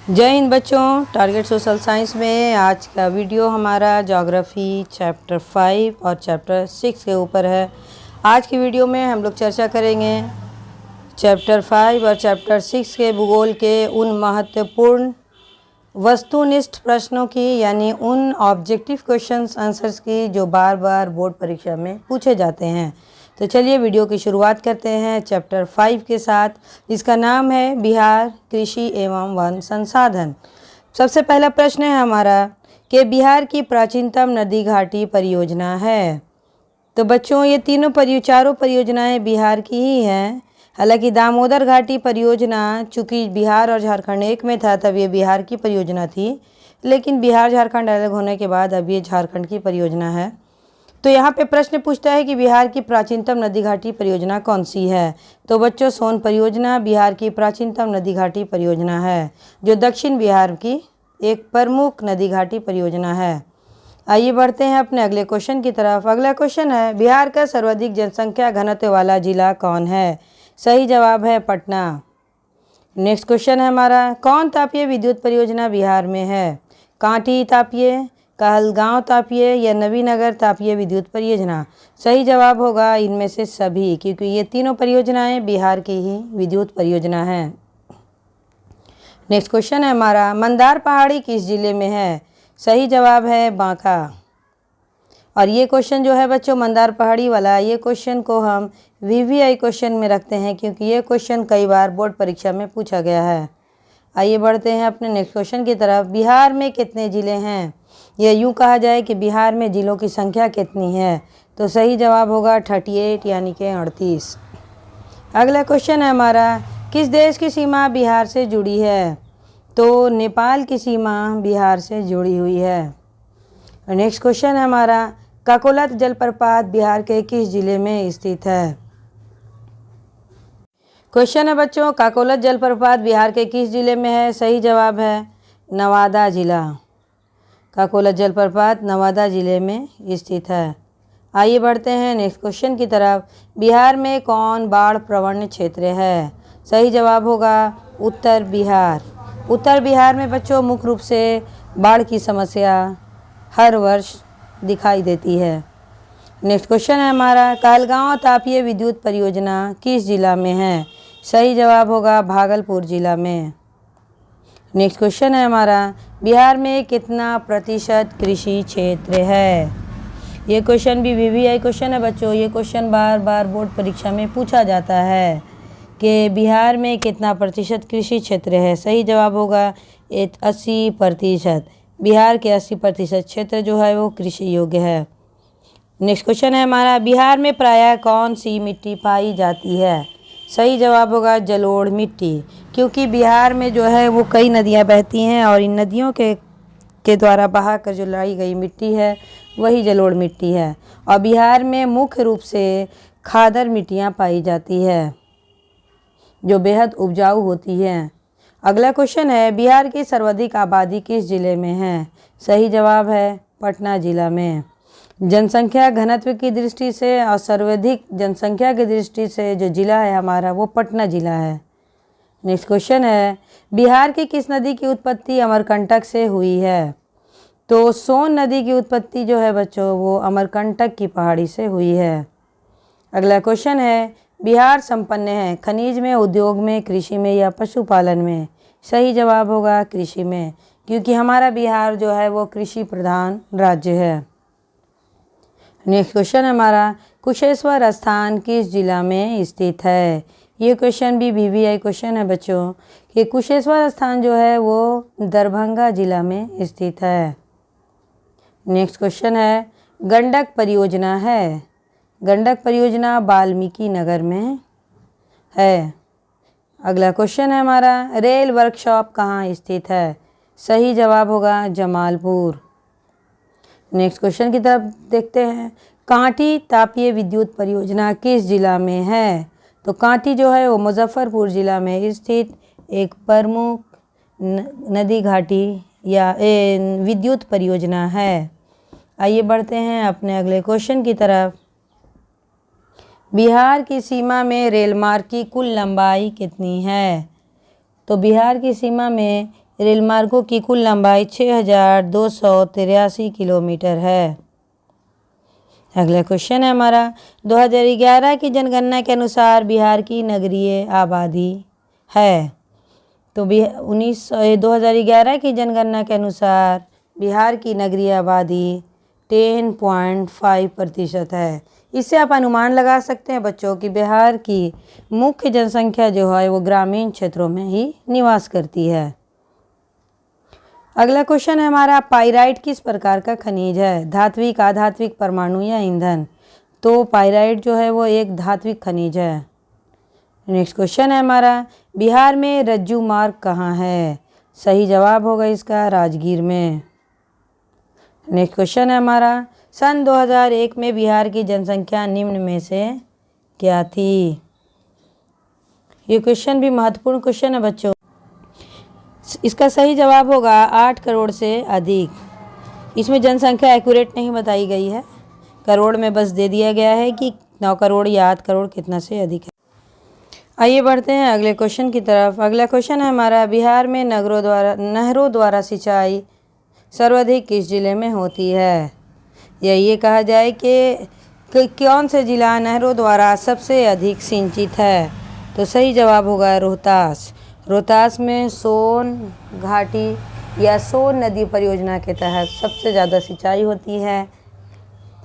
जय हिंद बच्चों। Target social science में आज का वीडियो हमारा ज्योग्राफी चैप्टर 5 और चैप्टर 6 के ऊपर है। आज की वीडियो में हम लोग चर्चा करेंगे चैप्टर 5 और चैप्टर 6 के भूगोल के उन महत्वपूर्ण वस्तुनिष्ठ प्रश्नों की, यानी उन ऑब्जेक्टिव क्वेश्चंस आंसर्स की जो बार बार बोर्ड परीक्षा में पूछे जाते हैं। तो चलिए वीडियो की शुरुआत करते हैं चैप्टर 5 के साथ। इसका नाम है बिहार कृषि एवं वन संसाधन। सबसे पहला प्रश्न है हमारा कि बिहार की प्राचीनतम नदी घाटी परियोजना है। तो बच्चों ये चारों परियोजनाएं बिहार की ही हैं। हालांकि दामोदर घाटी परियोजना चूँकि बिहार और झारखंड एक में था तब ये बिहार की परियोजना थी, लेकिन बिहार झारखंड अलग होने के बाद अब ये झारखंड की परियोजना है। तो यहाँ पे प्रश्न पूछता है कि बिहार की प्राचीनतम नदी घाटी परियोजना कौन सी है। तो बच्चों सोन परियोजना बिहार की प्राचीनतम नदी घाटी परियोजना है, जो दक्षिण बिहार की एक प्रमुख नदी घाटी परियोजना है। आइए बढ़ते हैं अपने अगले क्वेश्चन की तरफ। अगला क्वेश्चन है बिहार का सर्वाधिक जनसंख्या घनत्व वाला जिला कौन है। सही जवाब है पटना। नेक्स्ट क्वेश्चन है हमारा कौन तापीय विद्युत परियोजना बिहार में है। कांटी तापीय, कहलगांव तापीय या नवीनगर तापीय विद्युत परियोजना। सही जवाब होगा इनमें से सभी, क्योंकि ये तीनों परियोजनाएं बिहार की ही विद्युत परियोजना है। नेक्स्ट क्वेश्चन है हमारा मंदार पहाड़ी किस जिले में है। सही जवाब है बांका। और ये क्वेश्चन जो है बच्चों मंदार पहाड़ी वाला, ये क्वेश्चन को हम वीवीआई क्वेश्चन में रखते हैं, क्योंकि ये क्वेश्चन कई बार बोर्ड परीक्षा में पूछा गया है। आइए बढ़ते हैं अपने नेक्स्ट क्वेश्चन की तरफ। बिहार में कितने ज़िले हैं। यह यूँ कहा जाए कि बिहार में ज़िलों की संख्या कितनी है, तो सही जवाब होगा 38 यानी कि 38। अगला क्वेश्चन है हमारा किस देश की सीमा बिहार से जुड़ी है। तो नेपाल की सीमा बिहार से जुड़ी हुई है। नेक्स्ट क्वेश्चन है हमारा काकोलत जलप्रपात बिहार के किस जिले में स्थित है। क्वेश्चन है बच्चों काकोलत जलप्रपात बिहार के किस जिले में है। सही जवाब है नवादा जिला। काकोलत जलप्रपात नवादा जिले में स्थित है। आइए बढ़ते हैं नेक्स्ट क्वेश्चन की तरफ। बिहार में कौन बाढ़ प्रवण क्षेत्र है। सही जवाब होगा उत्तर बिहार। उत्तर बिहार में बच्चों मुख्य रूप से बाढ़ की समस्या हर वर्ष दिखाई देती है। नेक्स्ट क्वेश्चन है हमारा कहलगांव तापीय विद्युत परियोजना किस जिला में है। सही जवाब होगा भागलपुर जिला में। नेक्स्ट क्वेश्चन है हमारा बिहार में कितना प्रतिशत कृषि क्षेत्र है। ये क्वेश्चन भी वीवीआई क्वेश्चन है बच्चों। ये क्वेश्चन बार बार बोर्ड परीक्षा में पूछा जाता है कि बिहार में कितना प्रतिशत कृषि क्षेत्र है। सही जवाब होगा 80%। बिहार के 80% क्षेत्र जो है वो कृषि योग्य है। नेक्स्ट क्वेश्चन है हमारा बिहार में प्रायः कौन सी मिट्टी पाई जाती है। सही जवाब होगा जलोढ़ मिट्टी, क्योंकि बिहार में जो है वो कई नदियाँ बहती हैं और इन नदियों के द्वारा बहा कर जो लाई गई मिट्टी है वही जलोढ़ मिट्टी है। और बिहार में मुख्य रूप से खादर मिट्टियाँ पाई जाती है जो बेहद उपजाऊ होती हैं। अगला क्वेश्चन है बिहार की सर्वाधिक आबादी किस जिले में है। सही जवाब है पटना जिला में। जनसंख्या घनत्व की दृष्टि से और सर्वाधिक जनसंख्या की दृष्टि से जो जिला है हमारा वो पटना जिला है। नेक्स्ट क्वेश्चन है बिहार की किस नदी की उत्पत्ति अमरकंटक से हुई है। तो सोन नदी की उत्पत्ति जो है बच्चों वो अमरकंटक की पहाड़ी से हुई है। अगला क्वेश्चन है बिहार संपन्न है खनिज में, उद्योग में, कृषि में या पशुपालन में। सही जवाब होगा कृषि में, क्योंकि हमारा बिहार जो है वो कृषि प्रधान राज्य है। नेक्स्ट क्वेश्चन हमारा कुशेश्वर स्थान किस जिला में स्थित है। ये क्वेश्चन भी वीवीआई क्वेश्चन है बच्चों कि कुशेश्वर स्थान जो है वो दरभंगा जिला में स्थित है। नेक्स्ट क्वेश्चन है गंडक परियोजना है। गंडक परियोजना वाल्मीकि नगर में है। अगला क्वेश्चन है हमारा रेल वर्कशॉप कहाँ स्थित है। सही जवाब होगा जमालपुर। नेक्स्ट क्वेश्चन की तरफ देखते हैं कांटी तापीय विद्युत परियोजना किस जिला में है। तो कांटी जो है वो मुजफ्फरपुर जिला में स्थित एक प्रमुख नदी घाटी या विद्युत परियोजना है। आइए बढ़ते हैं अपने अगले क्वेश्चन की तरफ। बिहार की सीमा में रेल मार्ग की कुल लंबाई कितनी है। तो बिहार की सीमा में रेल मार्गों की कुल लंबाई 6283 किलोमीटर है। अगला क्वेश्चन है हमारा 2011 की जनगणना के अनुसार बिहार की नगरीय आबादी है। तो 2011 की जनगणना के अनुसार बिहार की नगरीय आबादी 10.5% है। इससे आप अनुमान लगा सकते हैं बच्चों कि बिहार की मुख्य जनसंख्या जो है वो ग्रामीण क्षेत्रों में ही निवास करती है। अगला क्वेश्चन है हमारा पाइराइट किस प्रकार का खनिज है? धात्विक, अधात्विक, परमाणु या ईंधन? तो पाइराइट जो है वो एक धात्विक खनिज है। नेक्स्ट क्वेश्चन है हमारा बिहार में रज्जू मार्ग कहाँ है? सही जवाब होगा इसका राजगीर में। नेक्स्ट क्वेश्चन है हमारा सन 2001 में बिहार की जनसंख्या निम्न में से क्या थी? ये क्वेश्चन भी महत्वपूर्ण क्वेश्चन है बच्चों। इसका सही जवाब होगा 8 करोड़ से अधिक। इसमें जनसंख्या एक्यूरेट नहीं बताई गई है, करोड़ में बस दे दिया गया है कि 9 करोड़ या 8 करोड़ कितना से अधिक है। आइए बढ़ते हैं अगले क्वेश्चन की तरफ। अगला क्वेश्चन है हमारा बिहार में नहरों द्वारा सिंचाई सर्वाधिक किस जिले में होती है? या ये कहा जाए कि कौन से जिला नहरों द्वारा सबसे अधिक सिंचित है? तो सही जवाब होगा रोहतास। रोहतास में सोन घाटी या सोन नदी परियोजना के तहत सबसे ज़्यादा सिंचाई होती है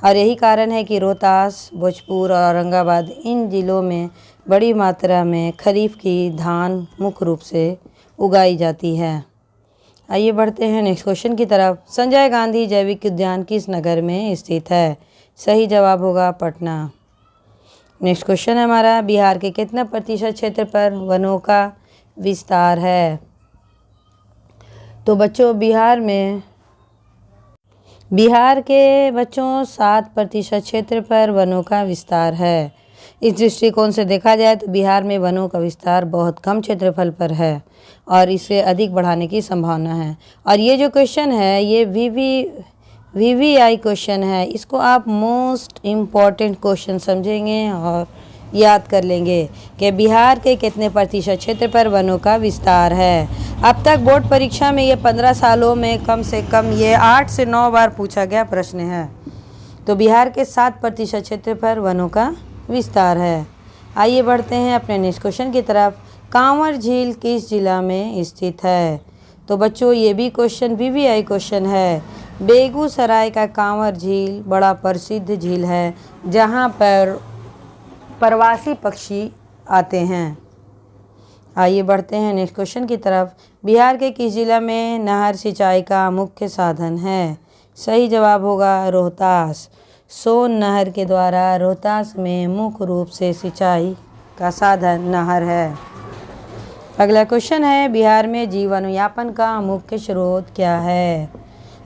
और यही कारण है कि रोहतास, भोजपुर और औरंगाबाद इन जिलों में बड़ी मात्रा में खरीफ की धान मुख्य रूप से उगाई जाती है। आइए बढ़ते हैं नेक्स्ट क्वेश्चन की तरफ। संजय गांधी जैविक उद्यान किस नगर में स्थित है? सही जवाब होगा पटना। नेक्स्ट क्वेश्चन है हमारा बिहार के कितना प्रतिशत क्षेत्र पर वनों का विस्तार है? तो बच्चों बिहार के बच्चों 7% क्षेत्र पर वनों का विस्तार है। इस दृष्टिकोण से देखा जाए तो बिहार में वनों का विस्तार बहुत कम क्षेत्रफल पर है और इसे अधिक बढ़ाने की संभावना है। और ये जो क्वेश्चन है ये VVI क्वेश्चन है, इसको आप मोस्ट इम्पॉर्टेंट क्वेश्चन समझेंगे और याद कर लेंगे कि बिहार के कितने प्रतिशत क्षेत्र पर वनों का विस्तार है। अब तक बोर्ड परीक्षा में ये 15 सालों में कम से कम ये 8 से 9 बार पूछा गया प्रश्न है। तो बिहार के 7% क्षेत्र पर वनों का विस्तार है। आइए बढ़ते हैं अपने नेक्स्ट क्वेश्चन की तरफ। कांवर झील किस जिला में स्थित है? तो बच्चों ये भी क्वेश्चन VVI क्वेश्चन है। बेगूसराय का कांवर झील बड़ा प्रसिद्ध झील है जहाँ पर प्रवासी पक्षी आते हैं। आइए बढ़ते हैं नेक्स्ट क्वेश्चन की तरफ। बिहार के किस जिला में नहर सिंचाई का मुख्य साधन है? सही जवाब होगा रोहतास। सोन नहर के द्वारा रोहतास में मुख्य रूप से सिंचाई का साधन नहर है। अगला क्वेश्चन है बिहार में जीवन यापन का मुख्य स्रोत क्या है?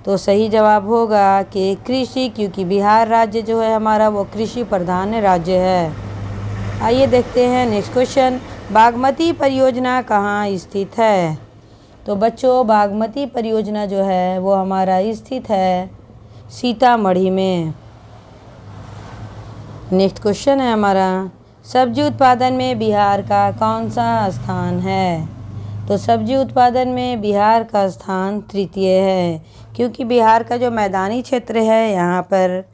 तो सही जवाब होगा कि कृषि, क्योंकि बिहार राज्य जो है हमारा वो कृषि प्रधान राज्य है। आइए देखते हैं नेक्स्ट क्वेश्चन। बागमती परियोजना कहाँ स्थित है? तो बच्चों बागमती परियोजना जो है वो हमारा स्थित है सीतामढ़ी में। नेक्स्ट क्वेश्चन है हमारा सब्जी उत्पादन में बिहार का कौन सा स्थान है? तो सब्जी उत्पादन में बिहार का स्थान तृतीय है, क्योंकि बिहार का जो मैदानी क्षेत्र है यहाँ पर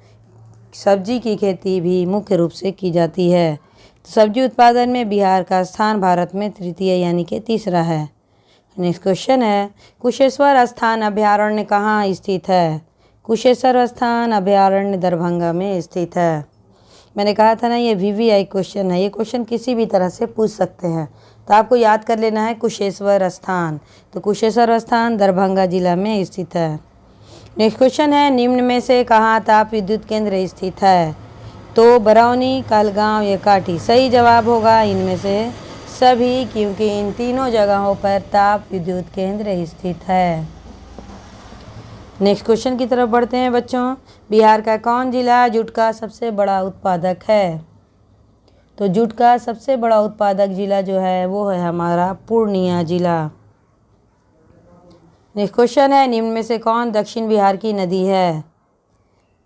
सब्जी की खेती भी मुख्य रूप से की जाती है। तो सब्जी उत्पादन में बिहार का स्थान भारत में तृतीय यानी कि तीसरा है। नेक्स्ट क्वेश्चन है कुशेश्वर स्थान अभयारण्य कहाँ स्थित है? कुशेश्वर स्थान अभयारण्य दरभंगा में स्थित है। मैंने कहा था ना ये VVI क्वेश्चन है, ये क्वेश्चन किसी भी तरह से पूछ सकते हैं। तो आपको याद कर लेना है कुशेश्वर स्थान। तो कुशेश्वर स्थान दरभंगा जिला में स्थित है। नेक्स्ट क्वेश्चन है निम्न में से कहाँ ताप विद्युत केंद्र स्थित है? तो बरौनी, कहलगांव या काटी? सही जवाब होगा इनमें से सभी, क्योंकि इन तीनों जगहों पर ताप विद्युत केंद्र स्थित है। नेक्स्ट क्वेश्चन की तरफ बढ़ते हैं बच्चों। बिहार का कौन जिला जूट का सबसे बड़ा उत्पादक है? तो जूट का सबसे बड़ा उत्पादक जिला जो है वो है हमारा पूर्णिया जिला। नेक्स्ट क्वेश्चन है निम्न में से कौन दक्षिण बिहार की नदी है?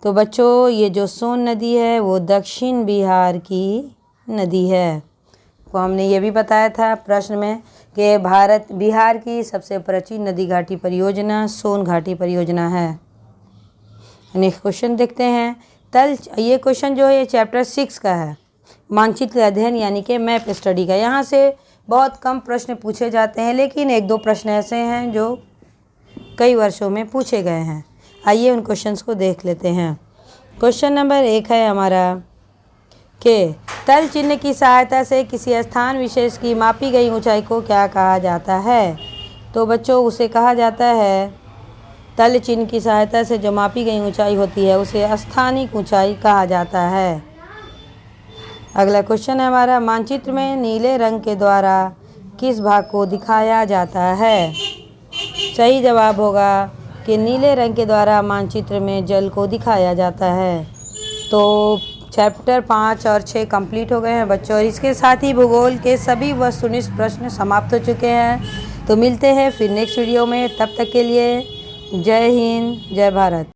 तो बच्चों ये जो सोन नदी है वो दक्षिण बिहार की नदी है। तो हमने ये भी बताया था प्रश्न में कि बिहार की सबसे प्राचीन नदी घाटी परियोजना सोन घाटी परियोजना है। नेक्स्ट क्वेश्चन देखते हैं। ये क्वेश्चन जो है ये चैप्टर 6 का है, मानचित्र अध्ययन यानी कि मैप स्टडी का। यहाँ से बहुत कम प्रश्न पूछे जाते हैं, लेकिन 1-2 प्रश्न ऐसे हैं जो कई वर्षों में पूछे गए हैं। आइए उन क्वेश्चंस को देख लेते हैं। क्वेश्चन नंबर 1 है हमारा कि तल चिन्ह की सहायता से किसी स्थान विशेष की मापी गई ऊंचाई को क्या कहा जाता है? तो बच्चों उसे कहा जाता है, तल चिन्ह की सहायता से जो मापी गई ऊंचाई होती है उसे स्थानिक ऊंचाई कहा जाता है। अगला क्वेश्चन है हमारा, मानचित्र में नीले रंग के द्वारा किस भाग को दिखाया जाता है? सही जवाब होगा कि नीले रंग के द्वारा मानचित्र में जल को दिखाया जाता है। तो चैप्टर 5 और 6 कंप्लीट हो गए हैं बच्चों, और इसके साथ ही भूगोल के सभी वस्तुनिष्ठ प्रश्न समाप्त हो चुके हैं। तो मिलते हैं फिर नेक्स्ट वीडियो में, तब तक के लिए जय हिंद, जय भारत।